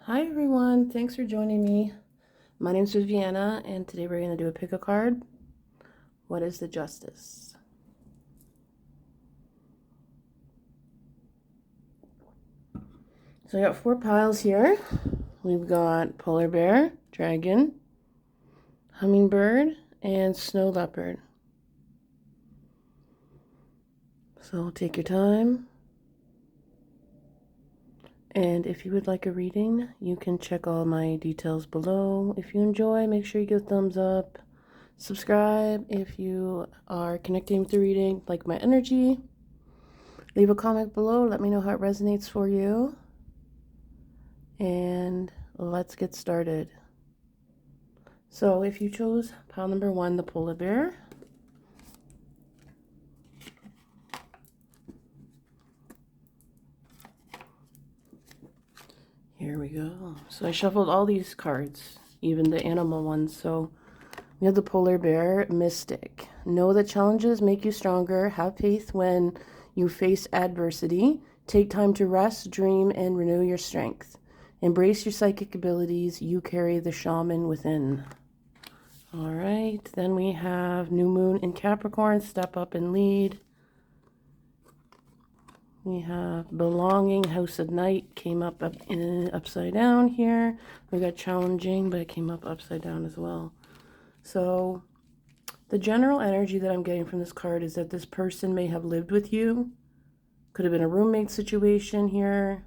Hi everyone, thanks for joining me. My name is Viviana and today we're going to do a pick a card. What is the Justice? So I got 4 piles here. We've got Polar Bear, Dragon, Hummingbird, and Snow Leopard. So take your time. And if you would like a reading, you can check all my details below. If you enjoy, make sure you give a thumbs up. Subscribe if you are connecting with the reading, like my energy. Leave a comment below. Let me know how it resonates for you. And let's get started. So if you chose pile number 1, the Polar Bear, here we go. So I shuffled all these cards, even the animal ones. So we have the Polar Bear, Mystic. Know that challenges make you stronger. Have faith when you face adversity. Take time to rest, dream, and renew your strength. Embrace your psychic abilities. You carry the shaman within. All right, then we have New Moon in Capricorn, Step Up and Lead. We have Belonging, House of Night, came up upside down here. We got Challenging, but it came up upside down as well. So the general energy that I'm getting from this card is that this person may have lived with you. Could have been a roommate situation here.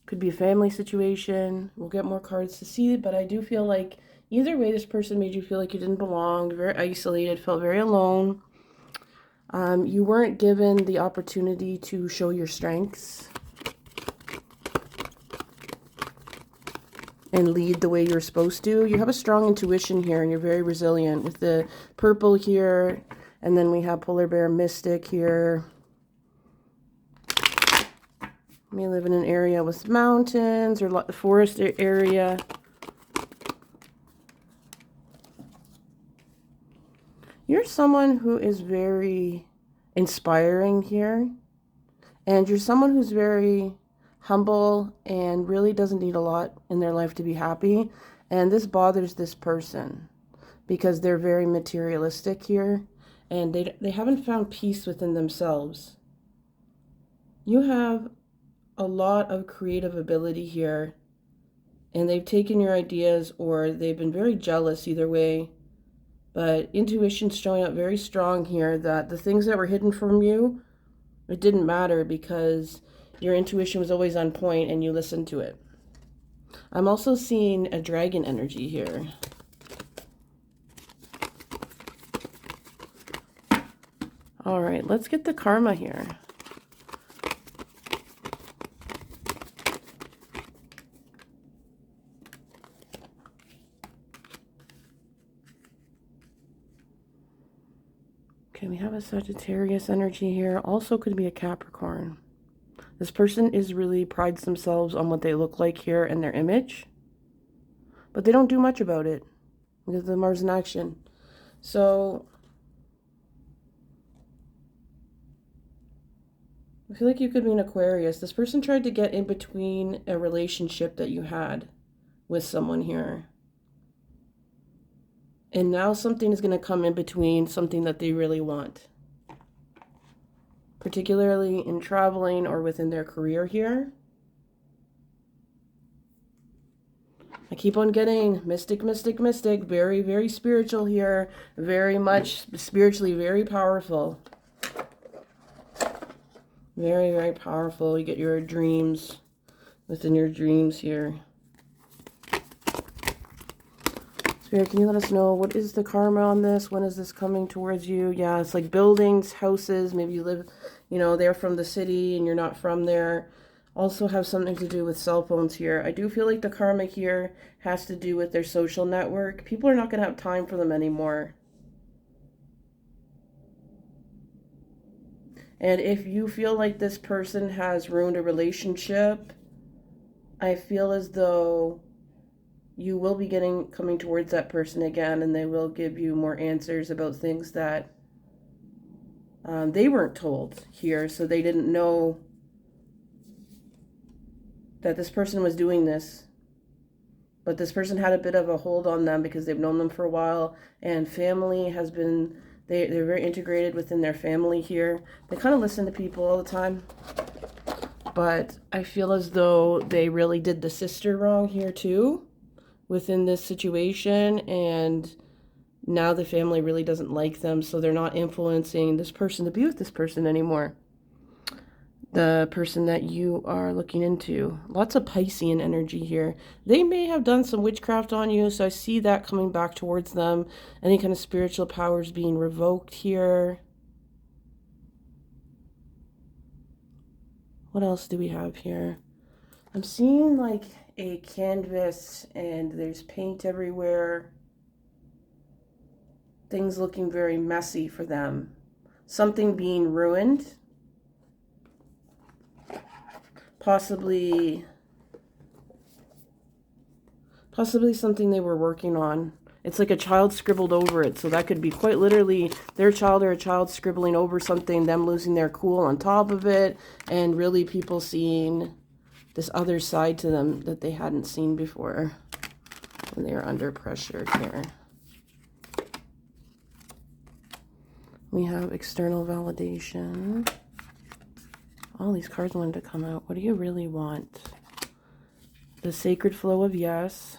Could be a family situation. We'll get more cards to see, but I do feel like either way, this person made you feel like you didn't belong, very isolated, felt very alone. You weren't given the opportunity to show your strengths and lead the way you're supposed to. You have a strong intuition here, and you're very resilient with the purple here, and then we have Polar Bear, Mystic here. You may live in an area with mountains or forest area. You're someone who is very inspiring here, and you're someone who's very humble and really doesn't need a lot in their life to be happy. And this bothers this person because they're very materialistic here, and they haven't found peace within themselves. You have a lot of creative ability here, and they've taken your ideas, or they've been very jealous, either way. But intuition's showing up very strong here, that the things that were hidden from you, it didn't matter because your intuition was always on point and you listened to it. I'm also seeing a dragon energy here. All right, let's get the karma here. Okay, we have a Sagittarius energy here. Also could be a Capricorn. This person is really prides themselves on what they look like here and their image, but they don't do much about it because the Mars in action. So I feel like you could be an Aquarius. This person tried to get in between a relationship that you had with someone here. And now something is going to come in between something that they really want, particularly in traveling or within their career here. I keep on getting mystic, mystic, mystic. Very, very spiritual here. Very much spiritually very powerful. Very, very powerful. You get your dreams within your dreams here. Spirit, can you let us know what is the karma on this? When is this coming towards you? Yeah, it's like buildings, houses. Maybe you live, they're from the city and you're not from there. Also have something to do with cell phones here. I do feel like the karma here has to do with their social network. People are not going to have time for them anymore. And if you feel like this person has ruined a relationship, I feel as though you will be coming towards that person again, and they will give you more answers about things that they weren't told here, so they didn't know that this person was doing this. But this person had a bit of a hold on them because they've known them for a while, and family has been, they're very integrated within their family here. They kind of listen to people all the time. But I feel as though they really did the sister wrong here too within this situation, and now the family really doesn't like them, so they're not influencing this person to be with this person anymore. The person that you are looking into. Lots of Piscean energy here. They may have done some witchcraft on you, so I see that coming back towards them. Any kind of spiritual powers being revoked here. What else do we have here? I'm seeing like a canvas and there's paint everywhere. Things looking very messy for them. Something being ruined. Possibly something they were working on. It's like a child scribbled over it, so that could be quite literally their child or a child scribbling over something, them losing their cool on top of it, and really people seeing this other side to them that they hadn't seen before when they were under pressure here. We have external validation. All these cards wanted to come out. What do you really want? The sacred flow of yes.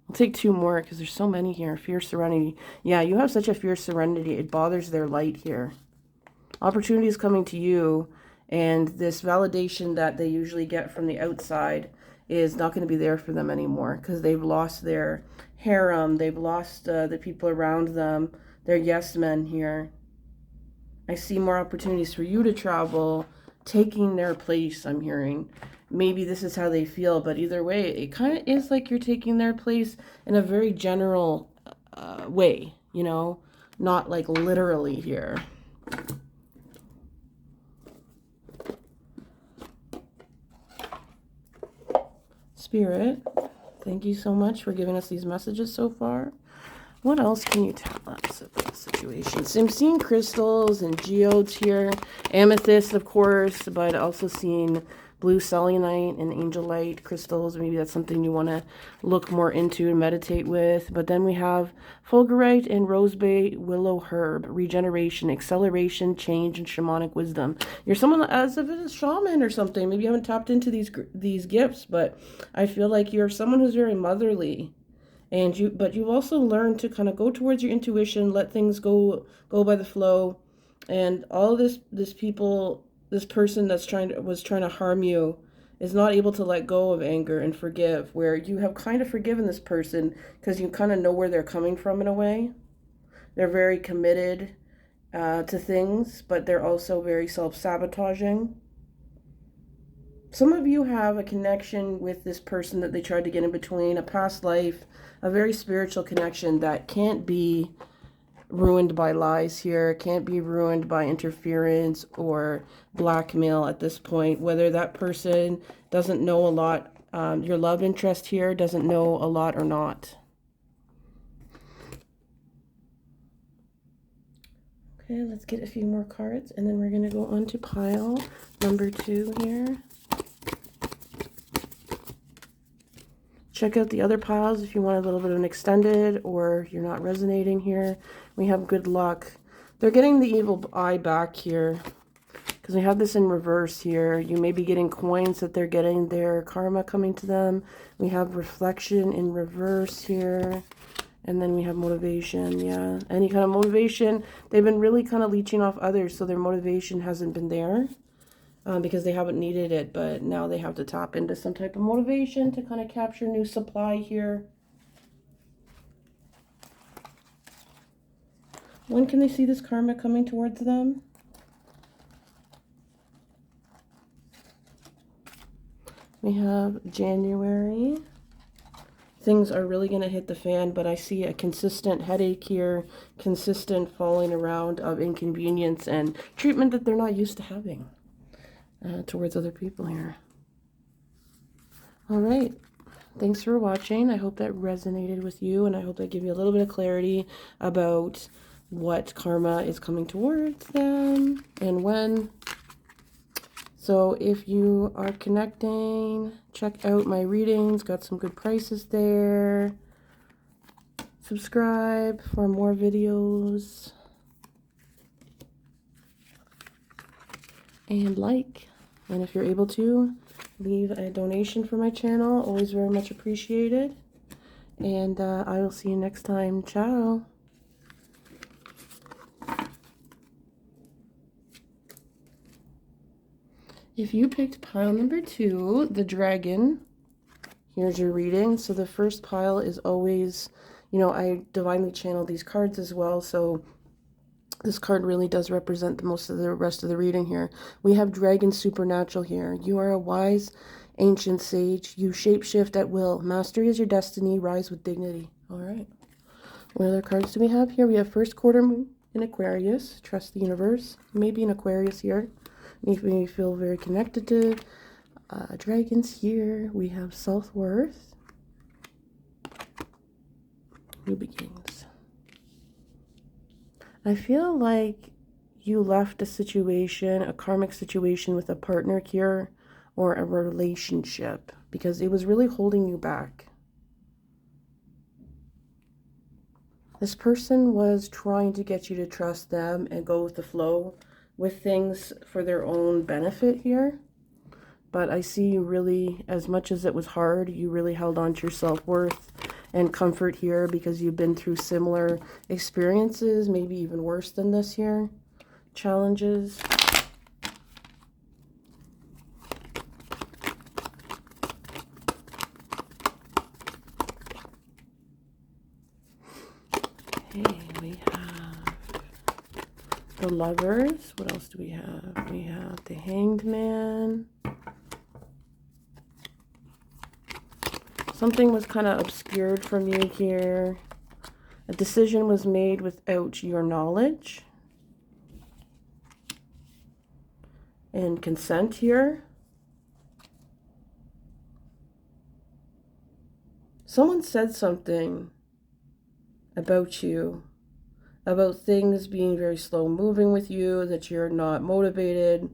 I'll take two more because there's so many here. Fierce serenity. Yeah, you have such a fierce serenity. It bothers their light here. Opportunity is coming to you, and this validation that they usually get from the outside is not going to be there for them anymore because they've lost their harem. They've lost the people around them. They're yes men here. I see more opportunities for you to travel, taking their place, I'm hearing. Maybe this is how they feel, but either way, it kind of is like you're taking their place in a very general way, you know, not like literally here. Spirit, thank you so much for giving us these messages so far. What else can you tell us about the situation? So I'm seeing crystals and geodes here. Amethyst, of course, but also seeing blue selenite and angelite crystals. Maybe that's something you want to look more into and meditate with. But then we have fulgurite and rosebay willow herb. Regeneration, acceleration, change, and shamanic wisdom. You're someone as if it's a shaman or something. Maybe you haven't tapped into these gifts, but I feel like you're someone who's very motherly. But you've also learned to kind of go towards your intuition, let things go by the flow, and all this person that's was trying to harm you is not able to let go of anger and forgive, where you have kind of forgiven this person because you kind of know where they're coming from in a way. They're very committed to things, but they're also very self-sabotaging. Some of you have a connection with this person that they tried to get in between, a past life, a very spiritual connection that can't be ruined by lies here, can't be ruined by interference or blackmail at this point, whether that person doesn't know a lot, your love interest here doesn't know a lot or not. Okay, let's get a few more cards, and then we're going to go on to pile number 2 here. Check out the other piles if you want a little bit of an extended or you're not resonating here. We have good luck. They're getting the evil eye back here because we have this in reverse here. You may be getting coins that they're getting their karma coming to them. We have reflection in reverse here. And then we have motivation. Yeah, any kind of motivation. They've been really kind of leeching off others, so their motivation hasn't been there. Because they haven't needed it, but now they have to tap into some type of motivation to kind of capture new supply here. When can they see this karma coming towards them? We have January. Things are really going to hit the fan, but I see a consistent headache here, consistent falling around of inconvenience and treatment that they're not used to having. Towards other people here. All right. Thanks for watching. I hope that resonated with you, and I hope that gave you a little bit of clarity about what karma is coming towards them and when. So if you are connecting, check out my readings. Got some good prices there. Subscribe for more videos. And like. And if you're able to, leave a donation for my channel. Always very much appreciated. And I will see you next time. Ciao. If you picked pile number 2, the dragon, here's your reading. So the first pile is always, you know, I divinely channel these cards as well. So this card really does represent the most of the rest of the reading here. We have Dragon Supernatural here. You are a wise, ancient sage. You shapeshift at will. Mastery is your destiny. Rise with dignity. All right. What other cards do we have here? We have First Quarter Moon in Aquarius. Trust the universe. Maybe an Aquarius here. Make me feel very connected to dragons here. We have Self-Worth. New beginnings. I feel like you left a situation, a karmic situation with a partner here or a relationship because it was really holding you back. This person was trying to get you to trust them and go with the flow with things for their own benefit here. But I see you really, as much as it was hard, you really held on to your self-worth and comfort here because you've been through similar experiences, maybe even worse than this here. Challenges. Okay, we have the Lovers. What else do we have? We have the Hanged Man. Something was kind of obscured from you here. A decision was made without your knowledge and consent here. Someone said something about you, about things being very slow moving with you, that you're not motivated,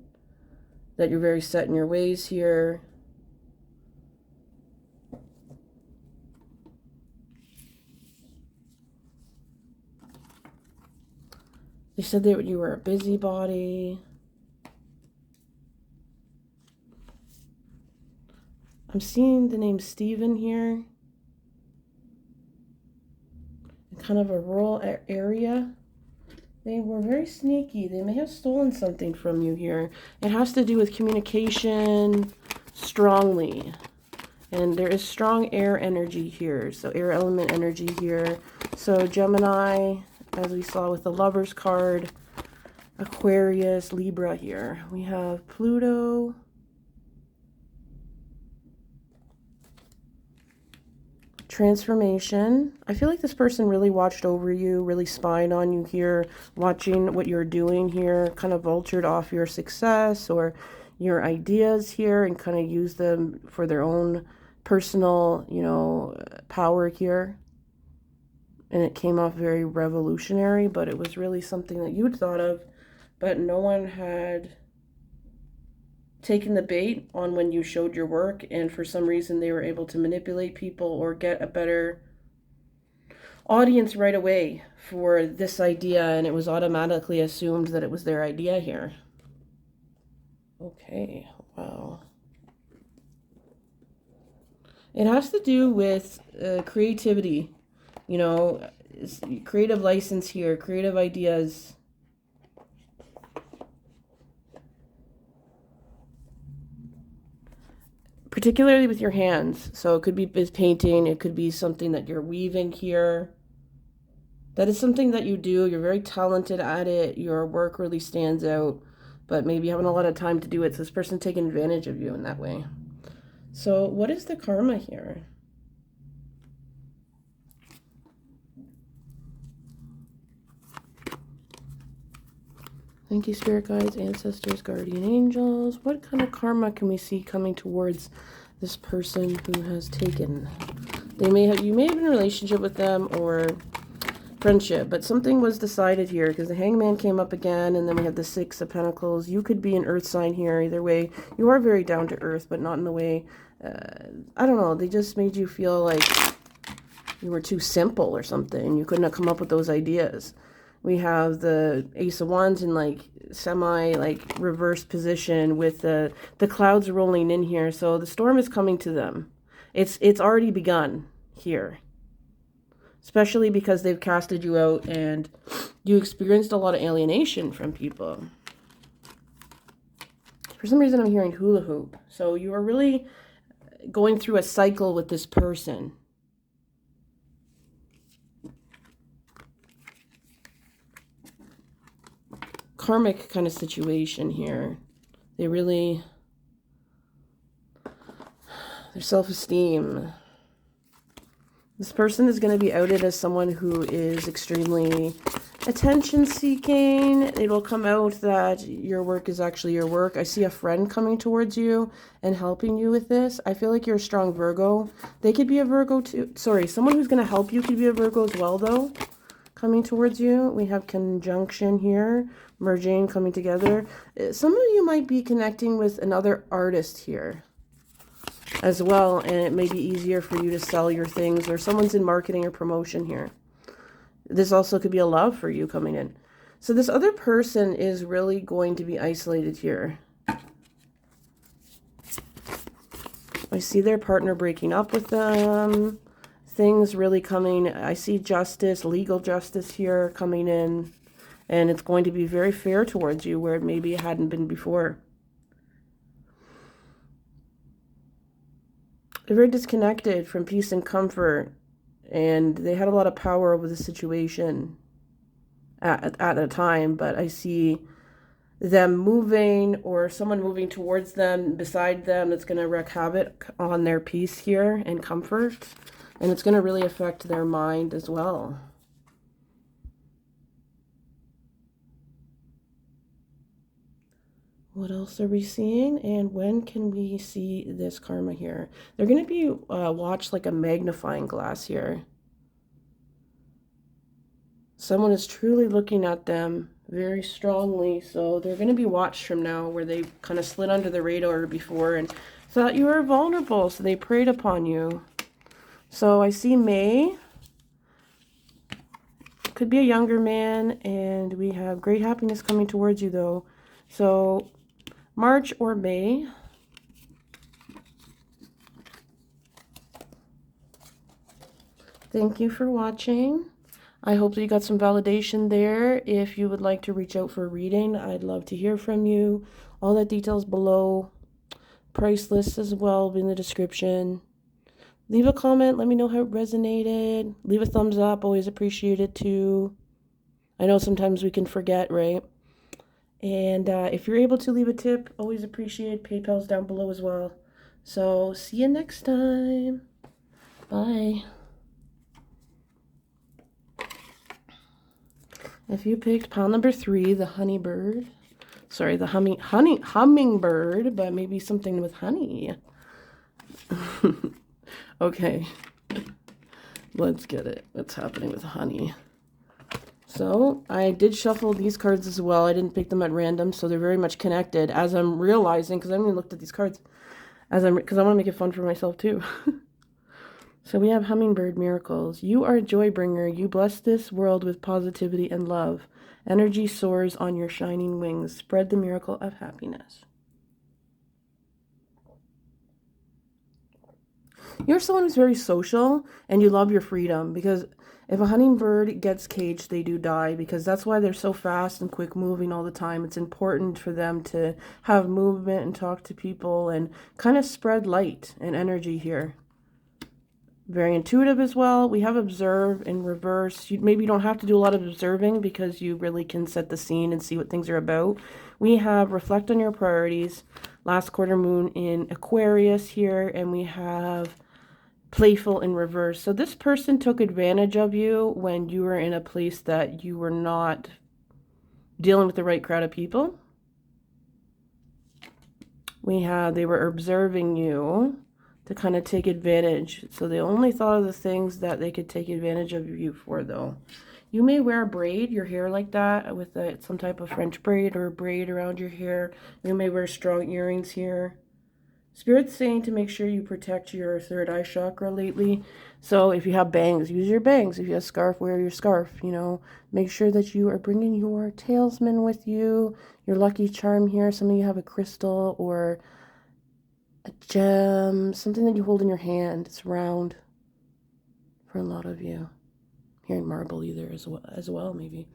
that you're very set in your ways here. They said that you were a busybody. I'm seeing the name Stephen here. In kind of a rural area. They were very sneaky. They may have stolen something from you here. It has to do with communication strongly. And there is strong air energy here. So air element energy here. So Gemini, as we saw with the Lovers card, Aquarius, Libra here. We have Pluto, transformation. I feel like this person really watched over you, really spied on you here, watching what you're doing here, kind of vultured off your success or your ideas here and kind of used them for their own personal, you know, power here. And it came off very revolutionary, but it was really something that you'd thought of, but no one had taken the bait on when you showed your work, and for some reason they were able to manipulate people or get a better audience right away for this idea, and it was automatically assumed that it was their idea here. Okay, wow. It has to do with creativity. You know, creative license here, creative ideas. Particularly with your hands. So it could be painting, it could be something that you're weaving here. That is something that you do. You're very talented at it. Your work really stands out, but maybe you haven't a lot of time to do it. So this person's taking advantage of you in that way. So what is the karma here? Thank you, spirit guides, ancestors, guardian angels. What kind of karma can we see coming towards this person who has taken? You may have been in a relationship with them, or friendship, but something was decided here because the Hangman came up again, and then we have the Six of Pentacles. You could be an earth sign here. Either way, you are very down to earth, but not in the way, I don't know, they just made you feel like you were too simple or something. You couldn't have come up with those ideas. We have the Ace of Wands in like semi like reverse position with the clouds rolling in here. So the storm is coming to them. It's already begun here. Especially because they've casted you out and you experienced a lot of alienation from people. For some reason, I'm hearing hula hoop. So you are really going through a cycle with this person. Karmic kind of situation here. They really, their self-esteem. This person is going to be outed as someone who is extremely attention-seeking. It will come out that your work is actually your work. I see a friend coming towards you and helping you with this. I feel like you're a strong Virgo. They could be a Virgo too. Sorry, someone who's going to help you could be a Virgo as well, though, coming towards you. We have conjunction here, merging, coming together. Some of you might be connecting with another artist here as well, and it may be easier for you to sell your things, or someone's in marketing or promotion here. This also could be a love for you coming in. So this other person is really going to be isolated here. I see their partner breaking up with them. Things really coming. I see justice, legal justice here coming in, and it's going to be very fair towards you where maybe it hadn't been before. They're very disconnected from peace and comfort, and they had a lot of power over the situation at a time, but I see them moving, or someone moving towards them, beside them, that's going to wreak havoc on their peace here and comfort, and it's going to really affect their mind as well. What else are we seeing? And when can we see this karma here? They're going to be watched like a magnifying glass here. Someone is truly looking at them very strongly. So they're going to be watched from now, where they kind of slid under the radar before and thought you were vulnerable. So they preyed upon you. So I see May. Could be a younger man. And we have great happiness coming towards you, though. So March or May. Thank you for watching. I hope that you got some validation there. If you would like to reach out for a reading, I'd love to hear from you. All that details below. Price list as well in the description. Leave a comment. Let me know how it resonated. Leave a thumbs up. Always appreciate it too. I know sometimes we can forget, right? And if you're able to leave a tip, always appreciate. PayPal's down below as well. So see you next time. Bye. If you picked pile number 3, the honeybird, sorry, the hummingbird, but maybe something with honey. Okay, let's get it. What's happening with honey? So I did shuffle these cards as well. I didn't pick them at random, so they're very much connected. As I'm realizing, because I haven't even looked at these cards, because I want to make it fun for myself too. So we have Hummingbird Miracles. You are a joy bringer. You bless this world with positivity and love. Energy soars on your shining wings. Spread the miracle of happiness. You're someone who's very social, and you love your freedom, because if a hummingbird gets caged, they do die, because that's why they're so fast and quick moving all the time. It's important for them to have movement and talk to people and kind of spread light and energy here. Very intuitive as well. We have observe in reverse. Maybe you don't have to do a lot of observing because you really can set the scene and see what things are about. We have reflect on your priorities. Last quarter moon in Aquarius here. And we have playful in reverse. So this person took advantage of you when you were in a place that you were not dealing with the right crowd of people. They were observing you to kind of take advantage. So they only thought of the things that they could take advantage of you for, though. You may wear a braid, your hair like that, with some type of French braid or a braid around your hair. You may wear strong earrings here. Spirit's saying to make sure you protect your third eye chakra lately. So if you have bangs, use your bangs. If you have a scarf, wear your scarf. You know, make sure that you are bringing your talisman with you, your lucky charm here. Some of you have a crystal or a gem, something that you hold in your hand. It's round for a lot of you. Hearing marble either as well maybe.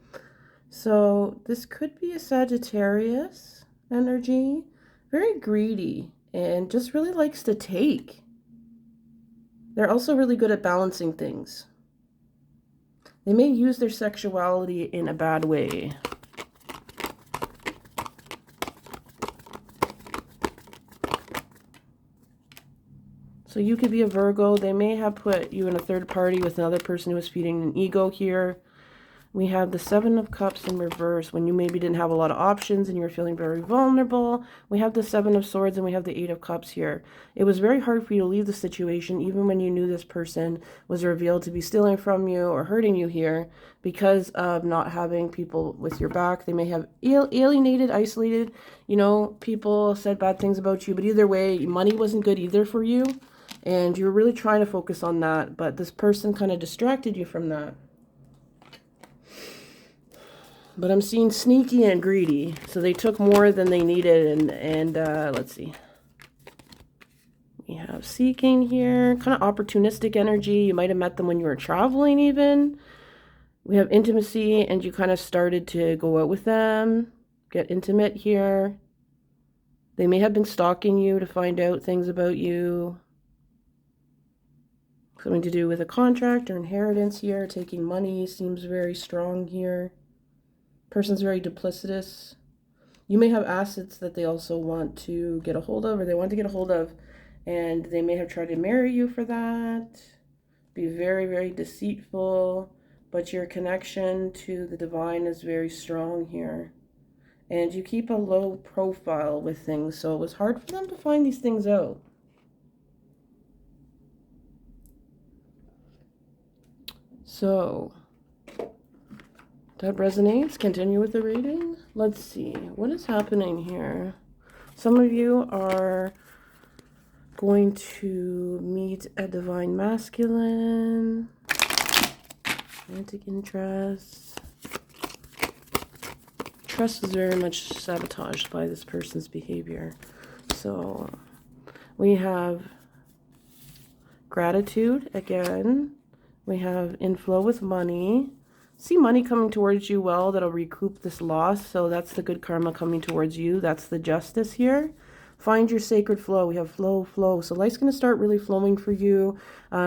So this could be a Sagittarius energy. Very greedy and just really likes to take. They're also really good at balancing things. They may use their sexuality in a bad way. So you could be a Virgo. They may have put you in a third party with another person who is feeding an ego here. We have the Seven of Cups in reverse when you maybe didn't have a lot of options and you were feeling very vulnerable. We have the Seven of Swords and we have the Eight of Cups here. It was very hard for you to leave the situation even when you knew this person was revealed to be stealing from you or hurting you here because of not having people with your back. They may have alienated, isolated, you know, people said bad things about you, but either way, money wasn't good either for you and you were really trying to focus on that, but this person kind of distracted you from that. But I'm seeing sneaky and greedy. So they took more than they needed. And let's see. We have seeking here. Kind of opportunistic energy. You might have met them when you were traveling even. We have intimacy. And you kind of started to go out with them. Get intimate here. They may have been stalking you to find out things about you. Something to do with a contract or inheritance here. Taking money seems very strong here. Person's very duplicitous. You may have assets that they also want to get a hold of, or they want to get a hold of, and they may have tried to marry you for that. Be very, very deceitful, but your connection to the divine is very strong here. And you keep a low profile with things, so it was hard for them to find these things out. So that resonates. Continue with the reading. Let's see. What is happening here? Some of you are going to meet a divine masculine. Romantic interest. Trust is very much sabotaged by this person's behavior. So we have gratitude again. We have inflow with money. See money coming towards you well that'll recoup this loss. So that's the good karma coming towards you. That's the justice here. Find your sacred flow. We have flow, flow. So life's going to start really flowing for you.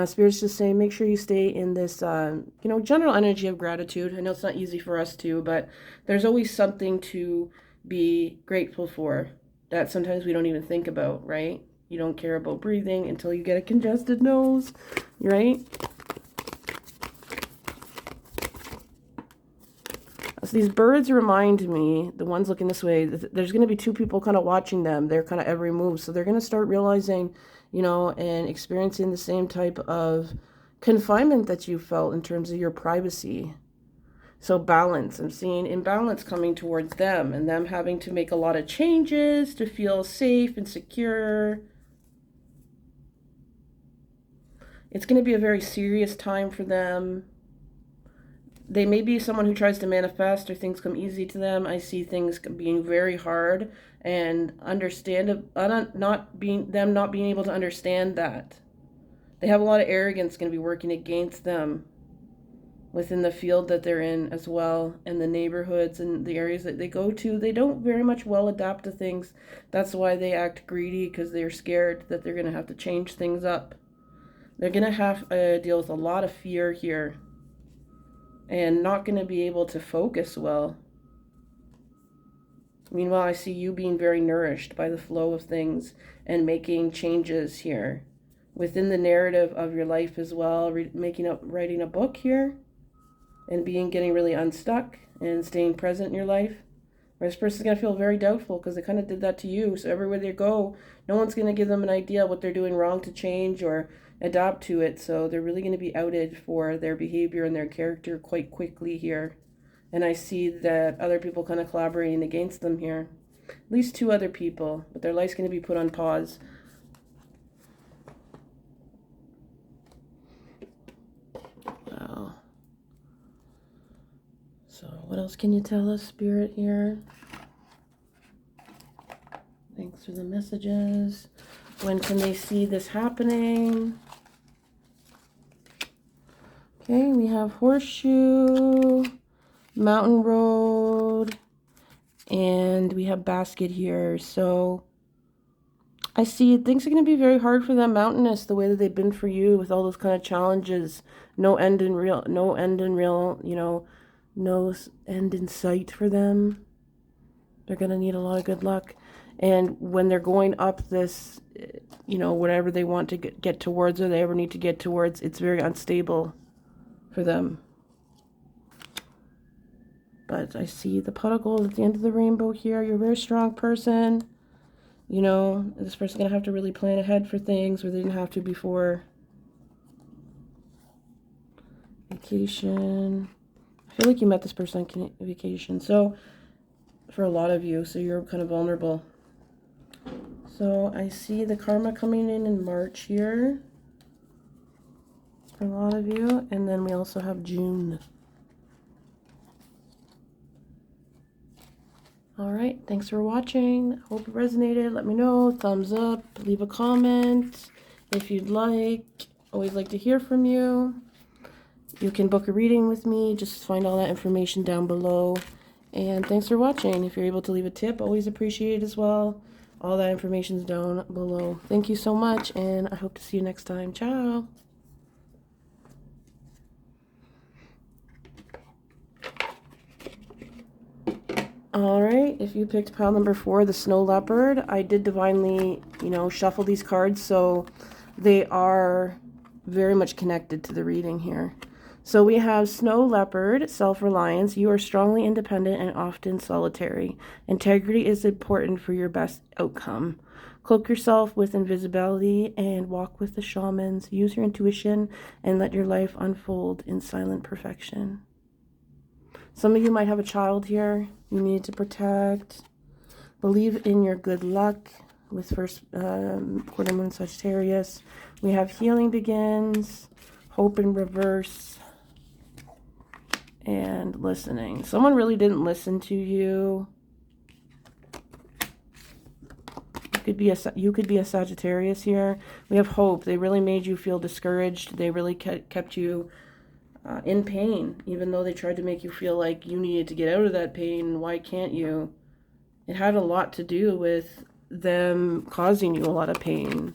Spirit's just saying make sure you stay in this, general energy of gratitude. I know it's not easy for us to, but there's always something to be grateful for that sometimes we don't even think about, right? You don't care about breathing until you get a congested nose, right? So these birds remind me, the ones looking this way, there's going to be two people kind of watching them. They're kind of every move. So they're going to start realizing, and experiencing the same type of confinement that you felt in terms of your privacy. So balance. I'm seeing imbalance coming towards them and them having to make a lot of changes to feel safe and secure. It's going to be a very serious time for them. They may be someone who tries to manifest or things come easy to them. I see things being very hard and not being able to understand that. They have a lot of arrogance going to be working against them within the field that they're in as well, and the neighborhoods and the areas that they go to. They don't very much well adapt to things. That's why they act greedy, because they're scared that they're going to have to change things up. They're going to have to deal with a lot of fear here. And not going to be able to focus well. Meanwhile, I see you being very nourished by the flow of things and making changes here within the narrative of your life as well. Writing a book here and getting really unstuck and staying present in your life. Or this person's going to feel very doubtful because they kind of did that to you. So everywhere they go, no one's going to give them an idea what they're doing wrong to change or adapt to it. So they're really going to be outed for their behavior and their character quite quickly here. And I see that other people kind of collaborating against them here. At least 2 other people, but their life's going to be put on pause. Wow. So what else can you tell us, Spirit, here? Thanks for the messages. When can they see this happening? Okay, we have Horseshoe, Mountain Road, and we have Basket here. So I see things are going to be very hard for them, mountainous, the way that they've been for you with all those kind of challenges. No end in real, no end in sight for them. They're going to need a lot of good luck. And when they're going up this, whatever they want to get towards or they ever need to get towards, it's very unstable for them. But I see the pot of gold at the end of the rainbow here. You're a very strong person. This person's going to have to really plan ahead for things where they didn't have to before. Vacation. I feel like you met this person on vacation. So, for a lot of you, so you're kind of vulnerable. So, I see the karma coming in March here. For a lot of you. And then we also have June. Alright, thanks for watching. Hope it resonated. Let me know. Thumbs up. Leave a comment if you'd like. Always like to hear from you. You can book a reading with me. Just find all that information down below. And thanks for watching. If you're able to leave a tip, always appreciate it as well. All that information's down below. Thank you so much, and I hope to see you next time. Ciao. Alright, if you picked pile number 4, the Snow Leopard, I did divinely, shuffle these cards, so they are very much connected to the reading here. So we have Snow Leopard, self-reliance. You are strongly independent and often solitary. Integrity is important for your best outcome. Cloak yourself with invisibility and walk with the shamans. Use your intuition and let your life unfold in silent perfection. Some of you might have a child here you need to protect. Believe in your good luck with first quarter moon Sagittarius. We have healing begins, hope in reverse, and listening. Someone really didn't listen to you. You could be a Sagittarius here. We have hope. They really made you feel discouraged. They really kept you in pain, even though they tried to make you feel like you needed to get out of that pain. Why can't you? It had a lot to do with them causing you a lot of pain.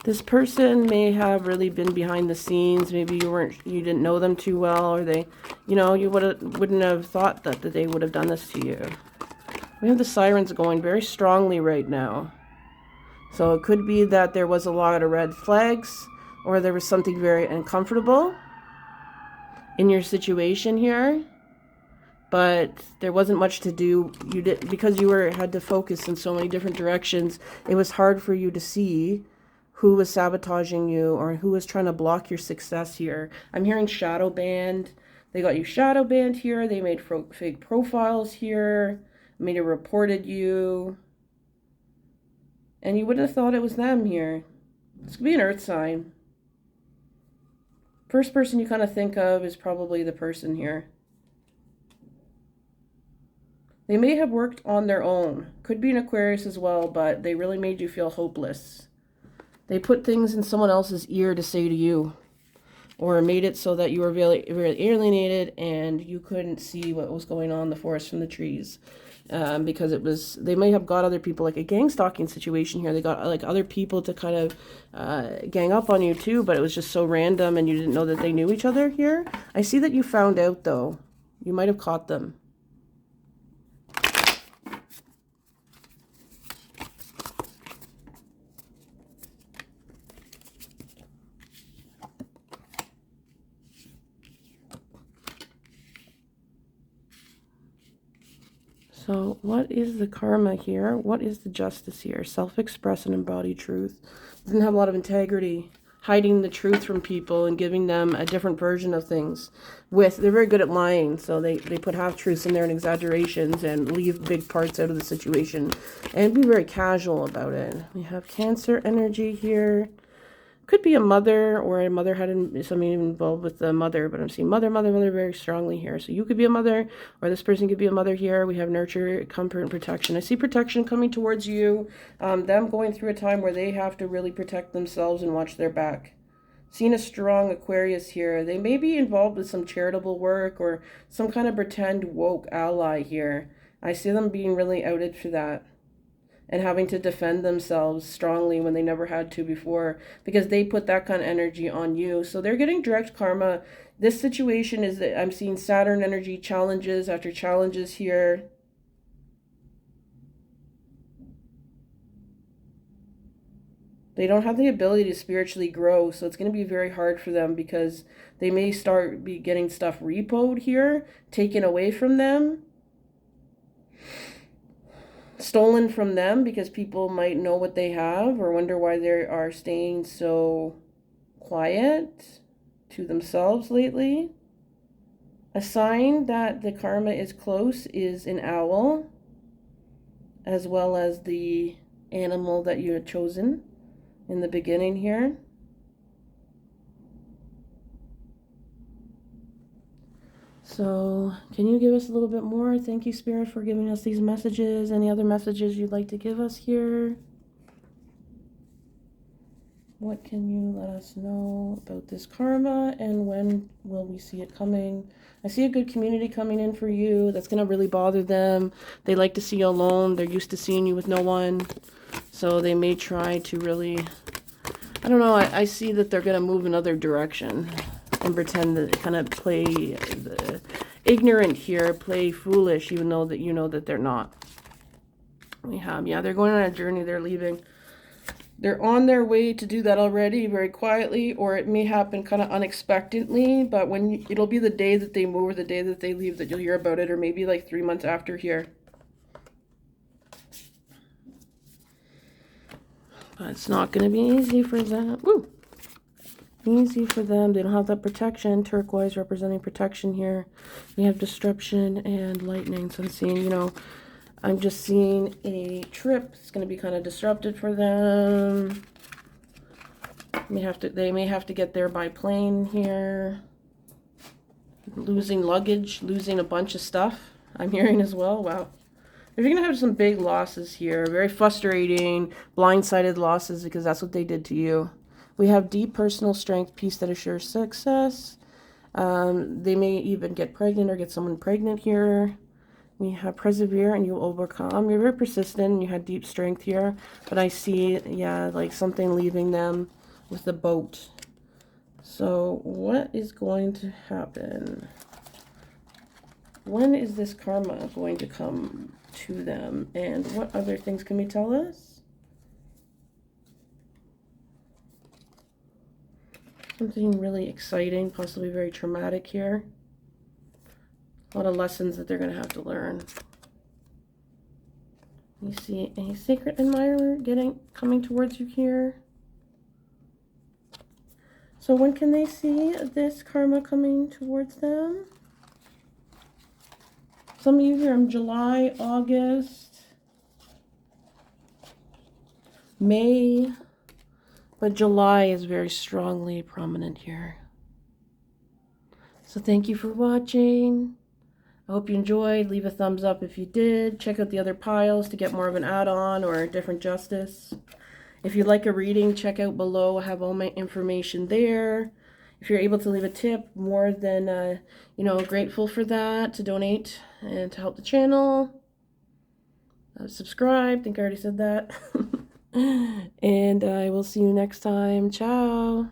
This person may have really been behind the scenes. Maybe you didn't know them too well, or they, you wouldn't have thought that they would have done this to you. We have the sirens going very strongly right now. So it could be that there was a lot of red flags, or there was something very uncomfortable in your situation here. But there wasn't much to do. Because you had to focus in so many different directions. It was hard for you to see who was sabotaging you or who was trying to block your success here. I'm hearing shadow banned. They got you shadow banned here. They made fake profiles here. Maybe reported you. And you wouldn't have thought it was them here. This could be an earth sign. First person you kind of think of is probably the person here. They may have worked on their own. Could be an Aquarius as well, but they really made you feel hopeless. They put things in someone else's ear to say to you, or made it so that you were very, very alienated and you couldn't see what was going on in the forest from the trees. Because they may have got other people, like a gang stalking situation here. They got like other people to kind of gang up on you too, but it was just so random and you didn't know that they knew each other here. I see that you found out though. You might have caught them. So what is the karma here? What is the justice here? Self-express and embody truth. Doesn't have a lot of integrity. Hiding the truth from people and giving them a different version of things. They're very good at lying, so they put half-truths in there and exaggerations and leave big parts out of the situation. And be very casual about it. We have Cancer energy here. Could be a mother, or a mother had something involved with the mother, but I'm seeing mother very strongly here. So you could be a mother, or this person could be a mother here. We have nurture, comfort, and protection. I see protection coming towards you. Them going through a time where they have to really protect themselves and watch their back. Seeing a strong Aquarius here. They may be involved with some charitable work or some kind of pretend woke ally here. I see them being really outed for that. And having to defend themselves strongly when they never had to before, because they put that kind of energy on you. So they're getting direct karma. This situation is that I'm seeing Saturn energy, challenges after challenges here. They don't have the ability to spiritually grow, so it's going to be very hard for them, because they may start getting stuff repoed here, taken away from them, stolen from them, because people might know what they have or wonder why they are staying so quiet to themselves lately. A sign that the karma is close is an owl, as well as the animal that you had chosen in the beginning here. So, can you give us a little bit more? Thank you, Spirit, for giving us these messages. Any other messages you'd like to give us here? What can you let us know about this karma, and when will we see it coming? I see a good community coming in for you. That's going to really bother them. They like to see you alone. They're used to seeing you with no one. So they may try to really, I don't know, I see that they're going to move another direction and pretend to kind of play the ignorant here, play foolish, even though that you know that they're not. We have, yeah, they're going on a journey, they're leaving. They're on their way to do that already, very quietly, or it may happen kind of unexpectedly, but when it'll be the day that they move or the day that they leave that you'll hear about it, or maybe like 3 months after here. But it's not going to be easy for them. Woo! Easy for them. They don't have that protection. Turquoise representing protection here. We have disruption and lightning. So I'm seeing, you know, I'm just seeing a trip. It's going to be kind of disrupted for them. They may have to get there by plane here. Losing luggage, losing a bunch of stuff. I'm hearing as well. Wow. They're going to have some big losses here. Very frustrating, blindsided losses, because that's what they did to you. We have deep personal strength, peace that assures success. They may even get pregnant or get someone pregnant here. We have persevere and you'll overcome. You're very persistent and you had deep strength here. But I see, yeah, like something leaving them with the boat. So what is going to happen? When is this karma going to come to them? And what other things can we tell us? Something really exciting, possibly very traumatic here. A lot of lessons that they're going to have to learn. You see a sacred admirer coming towards you here. So when can they see this karma coming towards them? Some of you here in July, August, May. But July is very strongly prominent here. So thank you for watching. I hope you enjoyed. Leave a thumbs up if you did. Check out the other piles to get more of an add-on or a different justice. If you'd like a reading, check out below. I have all my information there. If you're able to leave a tip, more than grateful for that, to donate and to help the channel. Subscribe. I think I already said that. And I will see you next time. Ciao.